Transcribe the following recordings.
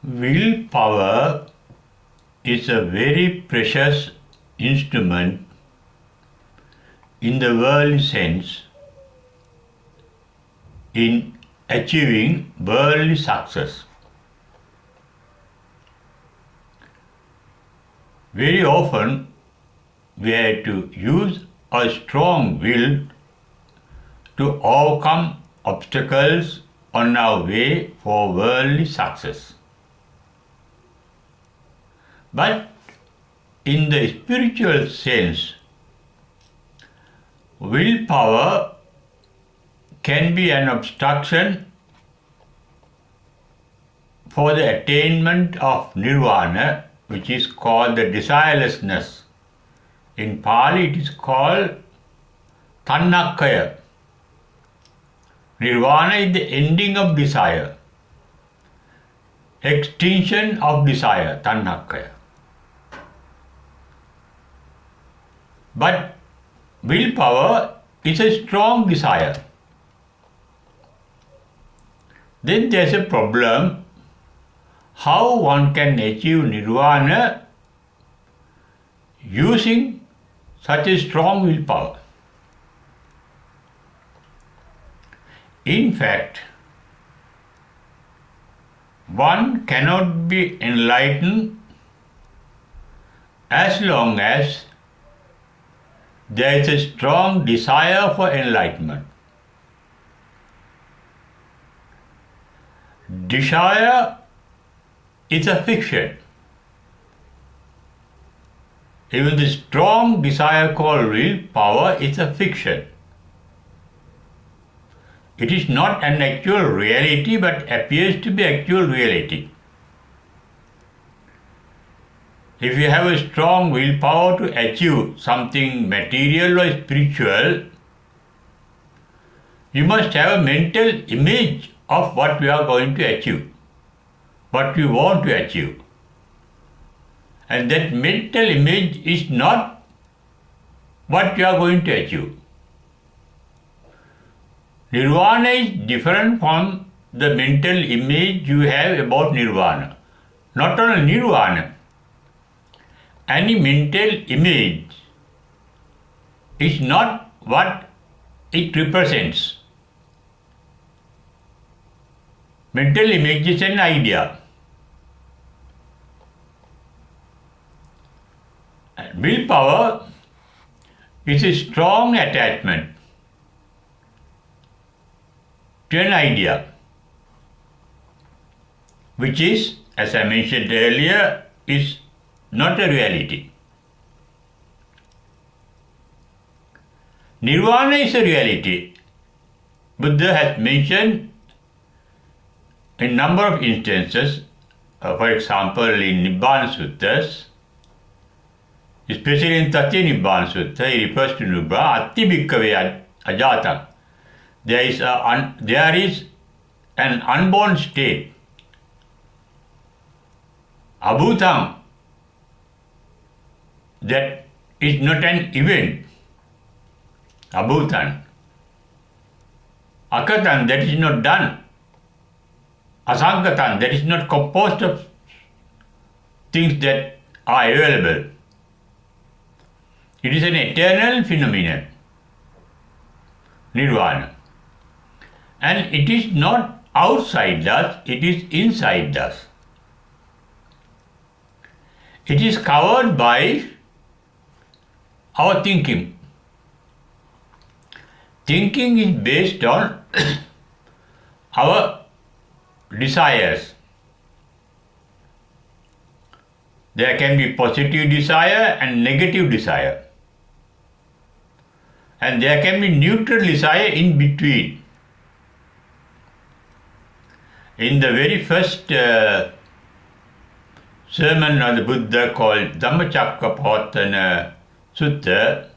Willpower is a very precious instrument in the worldly sense in achieving worldly success. Very often we have to use a strong will to overcome obstacles on our way for worldly success. But in the spiritual sense, willpower can be an obstruction for the attainment of nirvana, which is called the desirelessness. In Pali it is called Tannakaya. Nirvana is the ending of desire, extinction of desire, Tannakaya. But willpower is a strong desire. Then there is a problem how one can achieve nirvana using such a strong willpower. In fact, one cannot be enlightened as long as there is a strong desire for enlightenment. Desire is a fiction. Even the strong desire called willpower is a fiction. It is not an actual reality but appears to be actual reality. If you have a strong willpower to achieve something material or spiritual, you must have a mental image of what we are going to achieve, what we want to achieve. And that mental image is not what you are going to achieve. Nirvana is different from the mental image you have about nirvana. Not only nirvana, any mental image is not what it represents. Mental image is an idea. And willpower is a strong attachment to an idea, which is, as I mentioned earlier, is not a reality. Nirvana is a reality. Buddha has mentioned in number of instances, for example in Nibbana Suttas, especially in Tatya Nibbana Sutta, he refers to Nibbana, Atti Bhikkave Ajatam. There is an unborn state, Abhutam, that is not an event, Abhutan. Akatan, that is not done. Asankatan, that is not composed of things that are available. It is an eternal phenomenon, nirvana. And it is not outside us, it is inside us. It is covered by our thinking. Thinking is based on our desires. There can be positive desire and negative desire. And there can be neutral desire in between. In the very first sermon of the Buddha called Dhammacakkappavattana Sutta,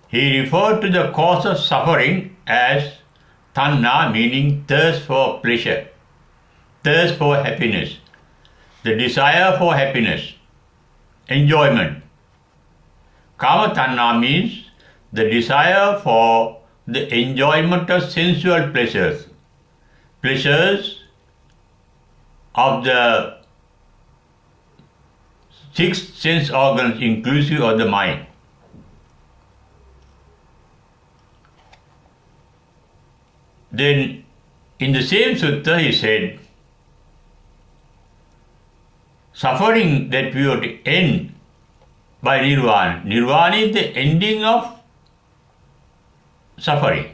he referred to the cause of suffering as tanha, meaning thirst for pleasure, thirst for happiness, the desire for happiness, enjoyment. Kama tanha means the desire for the enjoyment of sensual pleasures. Pleasures of the six sense organs inclusive of the mind. Then in the same sutta he said, suffering that we ought to end by nirvana. Nirvana is the ending of suffering.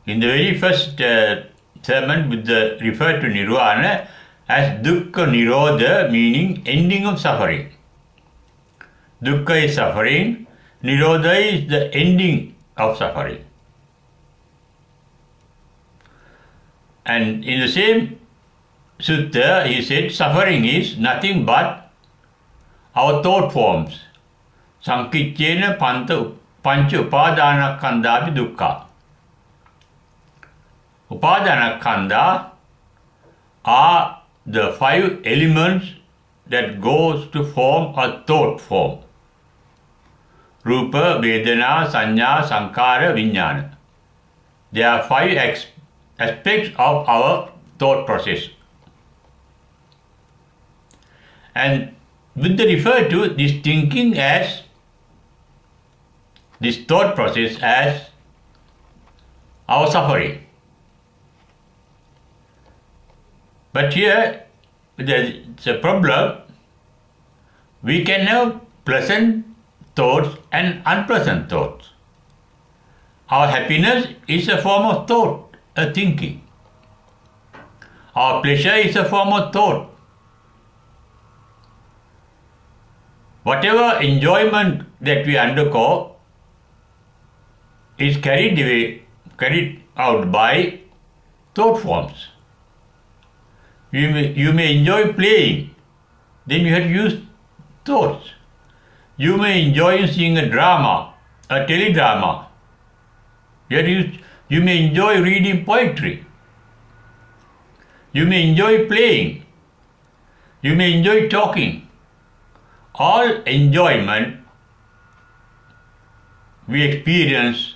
In the very first sermon, Buddha referred to nirvana as dukkha nirodha, meaning ending of suffering. Dukkha is suffering, nirodha is the ending of suffering. And in the same sutta, he said suffering is nothing but our thought forms. Sankicchena pancha upadanakkhandhapi dukkha. Upadanakkhandha are the five elements that goes to form a thought form. Rupa, Vedana, Sanya, Sankhara, Vijnana. There are five aspects of our thought process. And Buddha referred to this thinking as, this thought process as our suffering. But here there's a problem. We can have pleasant thoughts and unpleasant thoughts. Our happiness is a form of thought, a thinking. Our pleasure is a form of thought. Whatever enjoyment that we undergo is carried out by thought forms. You may enjoy playing, then you have to use thoughts. You may enjoy seeing a drama, a teledrama. You may enjoy reading poetry. You may enjoy playing. You may enjoy talking. All enjoyment we experience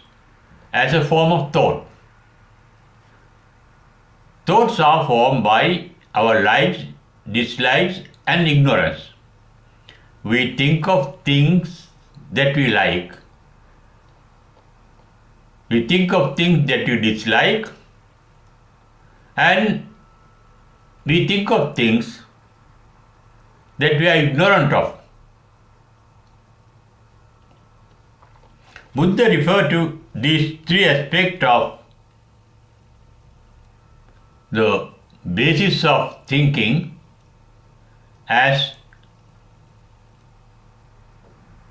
as a form of thought. Thoughts are formed by our likes, dislikes, and ignorance. We think of things that we like. We think of things that we dislike, and we think of things that we are ignorant of. Buddha referred to these three aspects of the basis of thinking as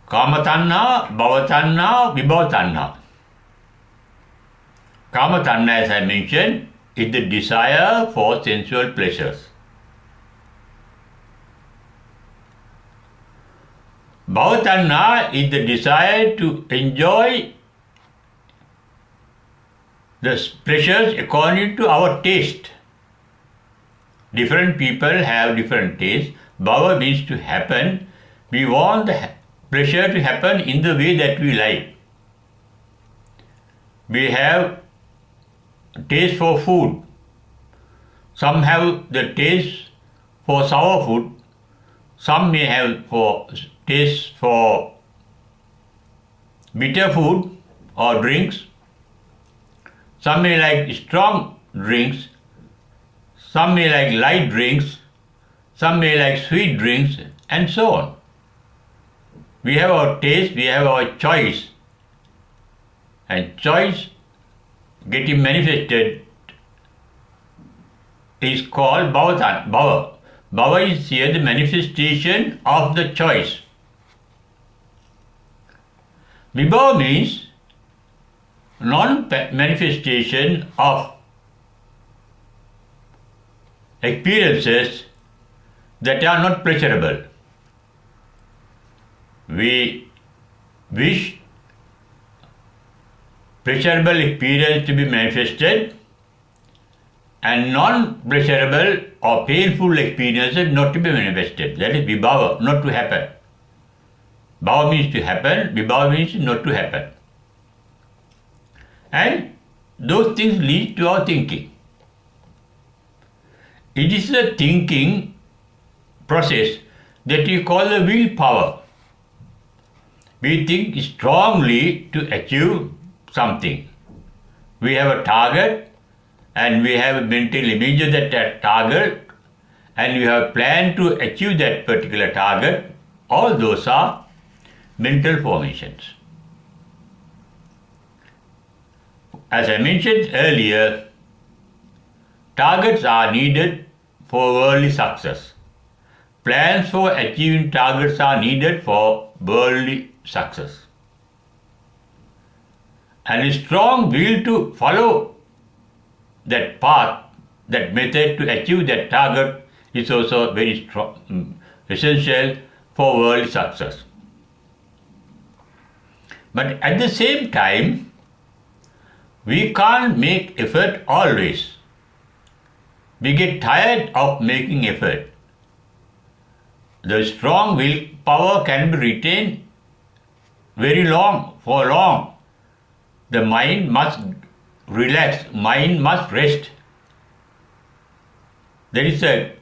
Kama-tanha, Bhava-tanha, Vibhava-tanha. Kama-tanha, as I mentioned, is the desire for sensual pleasures. Bhava-tanha is the desire to enjoy the pleasures according to our taste. Different people have different tastes. Bhava means to happen. We want the pleasure to happen in the way that we like. We have taste for food. Some have the taste for sour food. Some may have taste for bitter food or drinks. Some may like strong drinks. Some may like light drinks. Some may like sweet drinks, and so on. We have our taste, we have our choice. And choice getting manifested is called Bhava. Bhava is here the manifestation of the choice. Vibhava means non-manifestation of experiences that are not pleasurable. We wish pleasurable experience to be manifested and non-pleasurable or painful experiences not to be manifested. That is vibhava, not to happen. Bhava means to happen, vibhava means not to happen. And those things lead to our thinking. It is the thinking process that we call the willpower. We think strongly to achieve something. We have a target and we have a mental image of that target and we have a plan to achieve that particular target. All those are mental formations. As I mentioned earlier, targets are needed for worldly success. Plans for achieving targets are needed for worldly success. And a strong will to follow that path, that method to achieve that target is also very strong, essential for worldly success. But at the same time, we can't make effort always. We get tired of making effort. The strong willpower can be retained for long. The mind must relax, mind must rest. There is a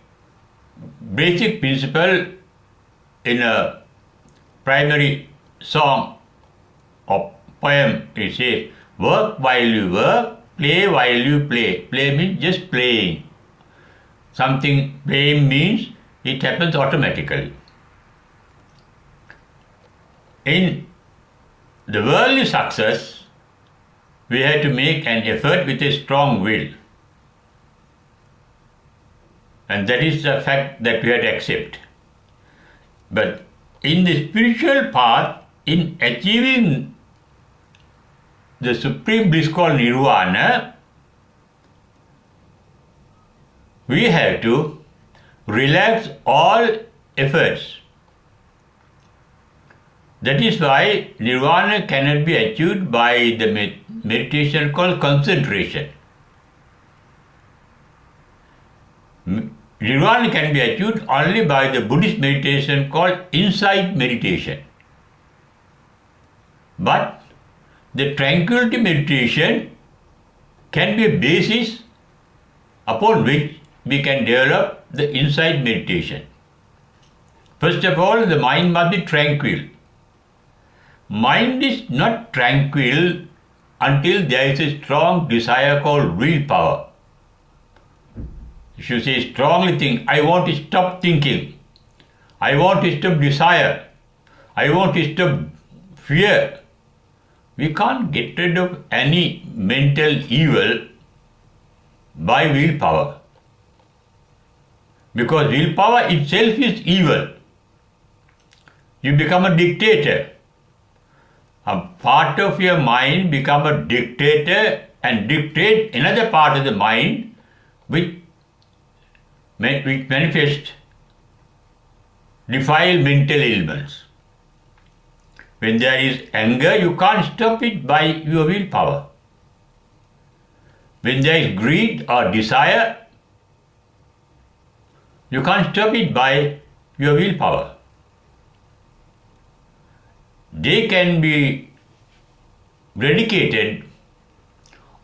basic principle in a primary song or poem. It says, work while you work, play while you play. Play means just playing. Something playing means it happens automatically. In the worldly success, we have to make an effort with a strong will. And that is the fact that we have to accept. But in the spiritual path, in achieving the supreme bliss called nirvana, we have to relax all efforts. That is why nirvana cannot be achieved by the meditation called concentration. Nirvana can be achieved only by the Buddhist meditation called insight meditation. But the tranquility meditation can be a basis upon which we can develop the insight meditation. First of all, the mind must be tranquil. Mind is not tranquil until there is a strong desire called willpower. If you say strongly think, I want to stop thinking, I want to stop desire, I want to stop fear, we can't get rid of any mental evil by willpower. Because willpower itself is evil. You become a dictator. A part of your mind become a dictator and dictate another part of the mind which manifest defile mental ailments. When there is anger, you can't stop it by your willpower. When there is greed or desire, you can't stop it by your willpower. They can be eradicated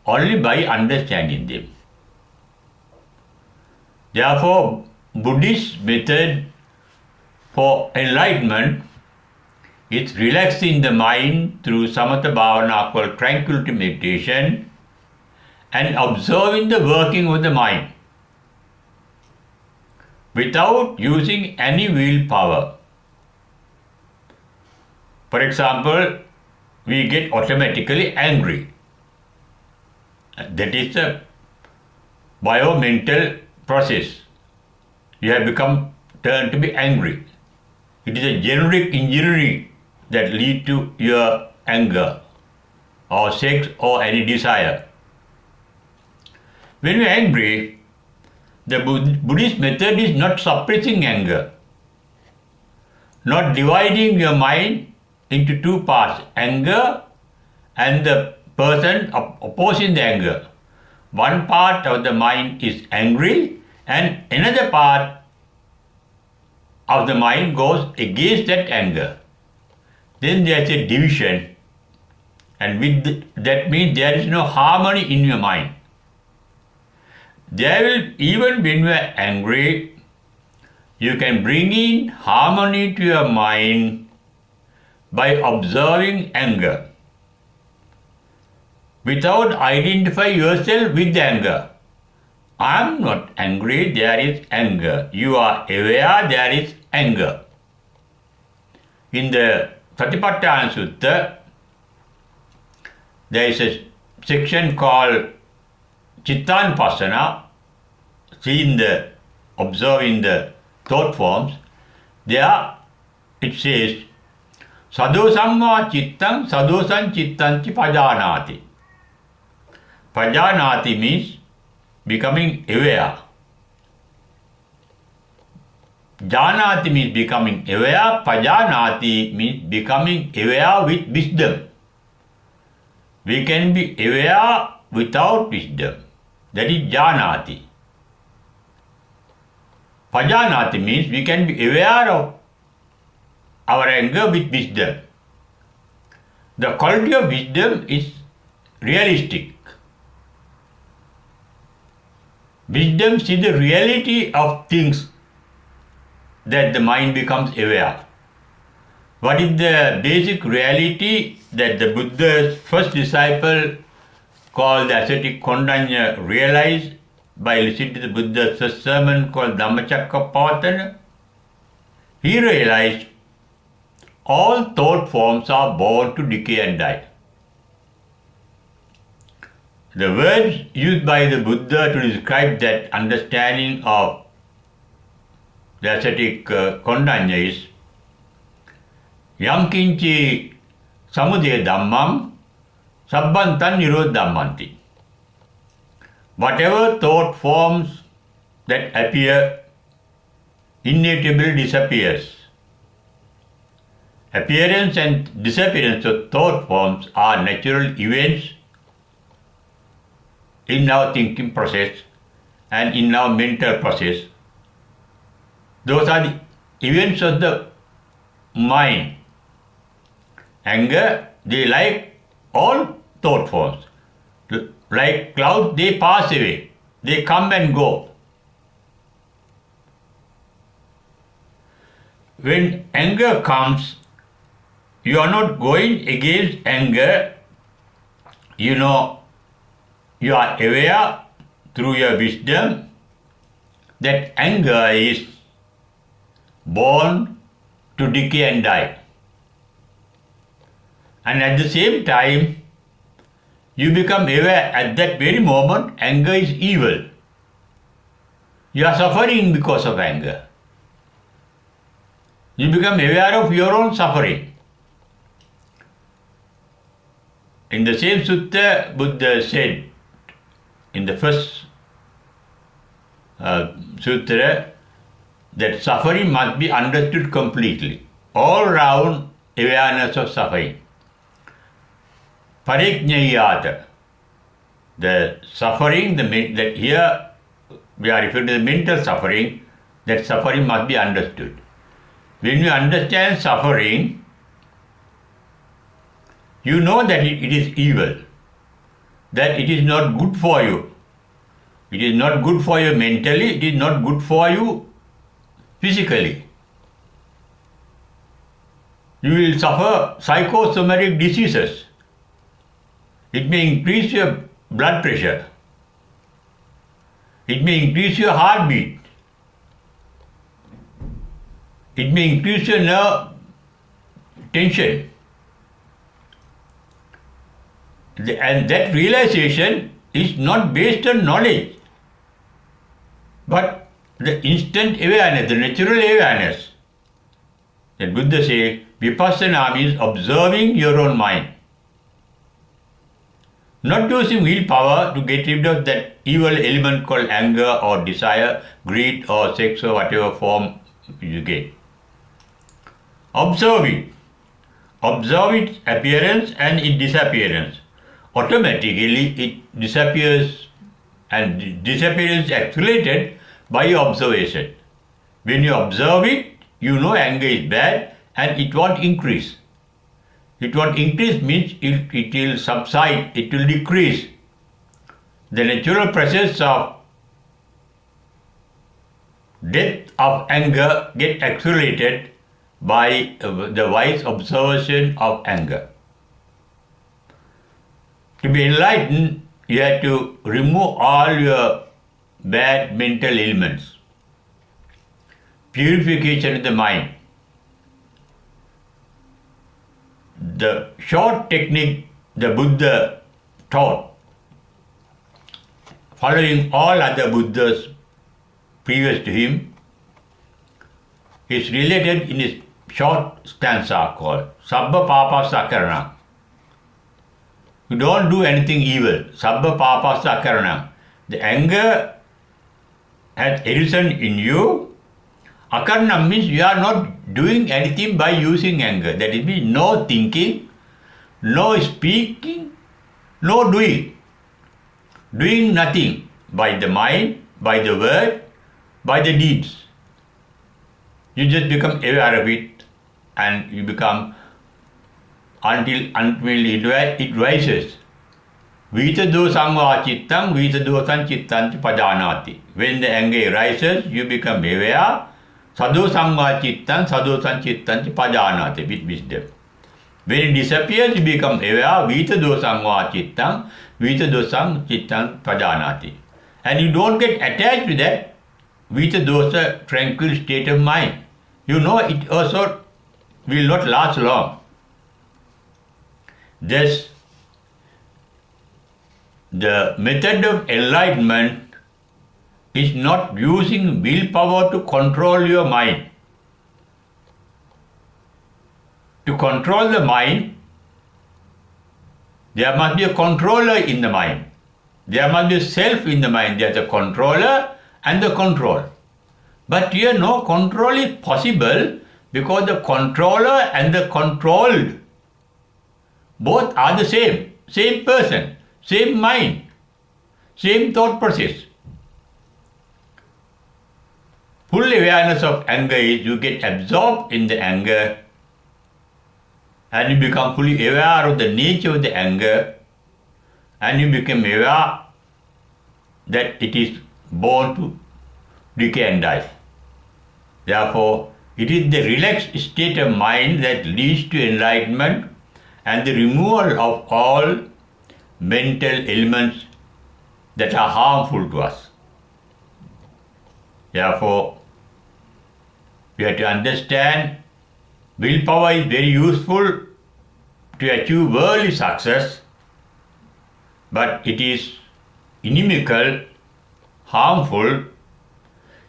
only by understanding them. Therefore, Buddhist method for enlightenment is relaxing the mind through samatha bhavana called tranquility meditation and observing the working of the mind without using any willpower. For example, we get automatically angry. That is a biomental process. You have become turned to be angry. It is a generic engineering that lead to your anger or sex or any desire. When you are angry, the Buddhist method is not suppressing anger, not dividing your mind into two parts, anger and the person opposing the anger. One part of the mind is angry and another part of the mind goes against that anger. Then there is a division, and that means there is no harmony in your mind. Even when you are angry, you can bring in harmony to your mind by observing anger without identifying yourself with the anger. I am not angry, there is anger. You are aware, there is anger. In the Satipatthana Sutta, there is a section called Chittanupassana, observing the thought forms. There it says, Sadosam va chittam, sadosam chittanti pajanati. Pajanati means becoming aware. Janati means becoming aware. Pajanati means becoming aware with wisdom. We can be aware without wisdom. That is Janati. Pajanati means we can be aware of our anger with wisdom. The quality of wisdom is realistic. Wisdom sees the reality of things that the mind becomes aware. What is the basic reality that the Buddha's first disciple called the ascetic Kondanya realized by listening to the Buddha's first sermon called Dhammacakkappavattana? He realized all thought forms are born to decay and die. The words used by the Buddha to describe that understanding of the ascetic Kondanya is Yam kinchi samudaya dhammam sabbantan nirodhammanti. Whatever thought forms that appear inevitably disappears. Appearance and disappearance of thought forms are natural events in our thinking process and in our mental process. Those are the events of the mind. Anger, they like all thought forms. Like clouds, they pass away. They come and go. When anger comes, you are not going against anger. You know, you are aware through your wisdom that anger is born to decay and die. And at the same time, you become aware at that very moment anger is evil. You are suffering because of anger. You become aware of your own suffering. In the same sutta, Buddha said, in the first sutra, that suffering must be understood completely. All round awareness of suffering. Parikñayata. The suffering, that here we are referring to the mental suffering, that suffering must be understood. When you understand suffering, you know that it is evil, that it is not good for you. It is not good for you mentally, it is not good for you physically. You will suffer psychosomatic diseases. It may increase your blood pressure. It may increase your heartbeat. It may increase your nerve tension. And that realization is not based on knowledge, but the instant awareness, the natural awareness. That Buddha says, Vipassana means observing your own mind. Not using willpower to get rid of that evil element called anger or desire, greed or sex or whatever form you get. Observe it. Observe its appearance and its disappearance. Automatically it disappears, and disappearance is accelerated by your observation. When you observe it, you know anger is bad and it won't increase. It won't increase means it will subside, it will decrease. The natural process of death of anger get accelerated by the wise observation of anger. To be enlightened, you have to remove all your bad mental elements. Purification of the mind. The short technique the Buddha taught, following all other Buddhas previous to him, is related in his short stanza called Sabba Papa Sakarana. You don't do anything evil. Sabba Papa Sakarana. The anger has arisen in you. Akarana means you are not doing anything by using anger. That is means no thinking, no speaking, no doing. Doing nothing by the mind, by the word, by the deeds. You just become aware of it and you become until it rises. Vita dosam va chittam, vita dosam chittanti pajanati. When the anger rises, you become aware. Sadosam va chittam, sadosam chittanti pajanati, with wisdom. When it disappears, you become aware. Vita dosam va chittam, vita dosam chittam pajanati. And you don't get attached to that vita dosa tranquil state of mind. You know it also will not last long. Thus, the method of enlightenment is not using willpower to control your mind. To control the mind, there must be a controller in the mind. There must be a self in the mind. There is a controller and the control. But here no control is possible because the controller and the controlled both are the same person, same mind, same thought process. Full awareness of anger is you get absorbed in the anger and you become fully aware of the nature of the anger and you become aware that it is born to decay and die. Therefore, it is the relaxed state of mind that leads to enlightenment and the removal of all mental elements that are harmful to us. Therefore, we have to understand willpower is very useful to achieve worldly success, but it is inimical, harmful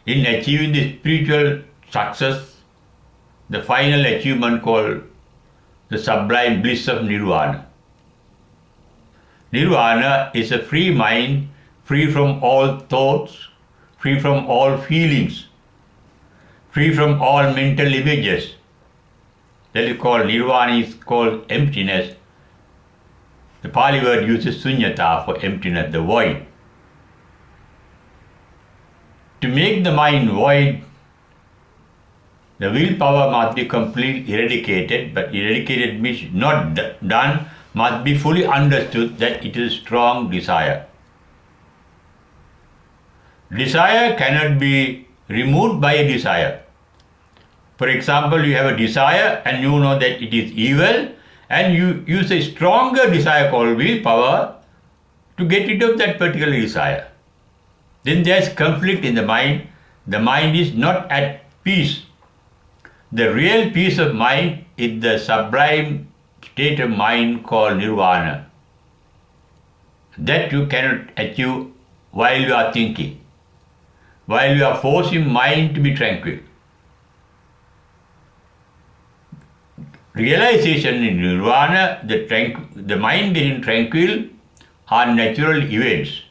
in achieving the spiritual success, the final achievement called the sublime bliss of Nirvana. Nirvana is a free mind, free from all thoughts, free from all feelings, free from all mental images. That is called Nirvana, is called emptiness. The Pali word uses sunyata for emptiness, the void. To make the mind void, the willpower must be completely eradicated, but eradicated means not done, must be fully understood that it is strong desire. Desire cannot be removed by a desire. For example, you have a desire and you know that it is evil and you use a stronger desire called willpower to get rid of that particular desire. Then there is conflict in the mind. The mind is not at peace. The real peace of mind is the sublime state of mind called Nirvana. That you cannot achieve while you are thinking, while you are forcing mind to be tranquil. Realization in Nirvana, the mind getting tranquil, are natural events.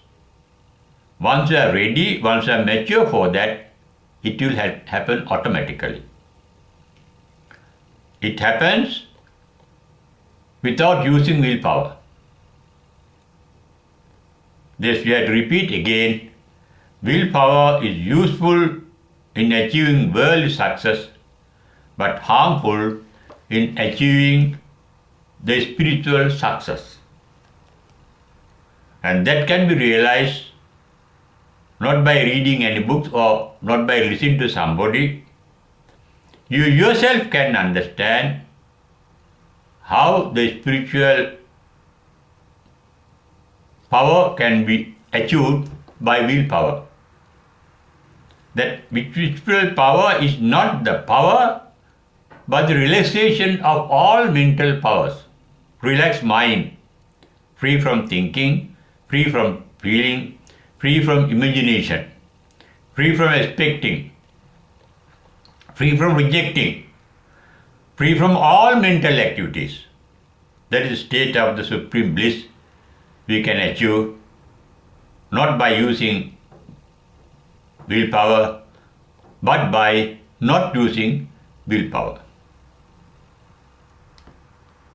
Once you are ready, once you are mature for that, it will happen automatically. It happens without using willpower. This we have to repeat again. Willpower is useful in achieving worldly success, but harmful in achieving the spiritual success. And that can be realized not by reading any books or not by listening to somebody. You yourself can understand how the spiritual power can be achieved by willpower. That spiritual power is not the power, but the relaxation of all mental powers. Relaxed mind, free from thinking, free from feeling, free from imagination, free from expecting, free from rejecting, free from all mental activities. That is the state of the supreme bliss we can achieve not by using willpower, but by not using willpower.